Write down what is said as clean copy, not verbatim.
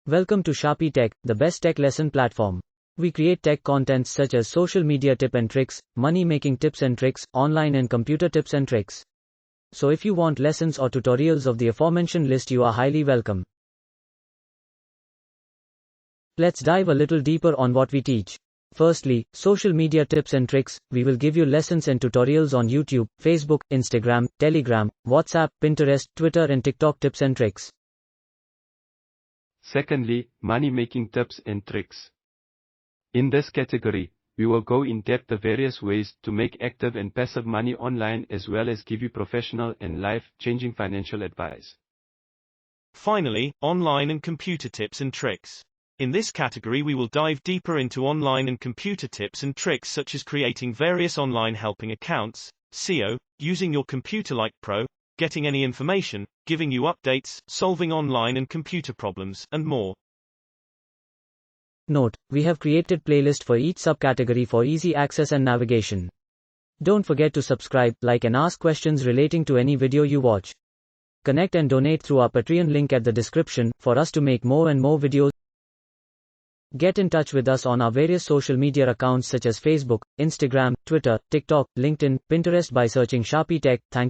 Welcome to Sharpy Tech, the best tech lesson platform. We create tech contents such as social media tip and tricks, money-making tips and tricks, online and computer tips and tricks. So if you want lessons or tutorials of the aforementioned list, you are highly welcome. Let's dive a little deeper on what we teach. Firstly, social media tips and tricks. We will give you lessons and tutorials on YouTube, Facebook, Instagram, Telegram, WhatsApp, Pinterest, Twitter and TikTok tips and tricks. Secondly, money-making tips and tricks. In this category, we will go in depth the various ways to make active and passive money online, as well as give you professional and life-changing financial advice. Finally, online and computer tips and tricks. In this category we will dive deeper into online and computer tips and tricks such as creating various online helping accounts, SEO, using your computer like pro, getting any information, giving you updates, solving online and computer problems, and more. Note, we have created playlist for each subcategory for easy access and navigation. Don't forget to subscribe, like and ask questions relating to any video you watch. Connect and donate through our Patreon link at the description for us to make more and more videos. Get in touch with us on our various social media accounts such as Facebook, Instagram, Twitter, TikTok, LinkedIn, Pinterest by searching Sharpy Tech. Thank you.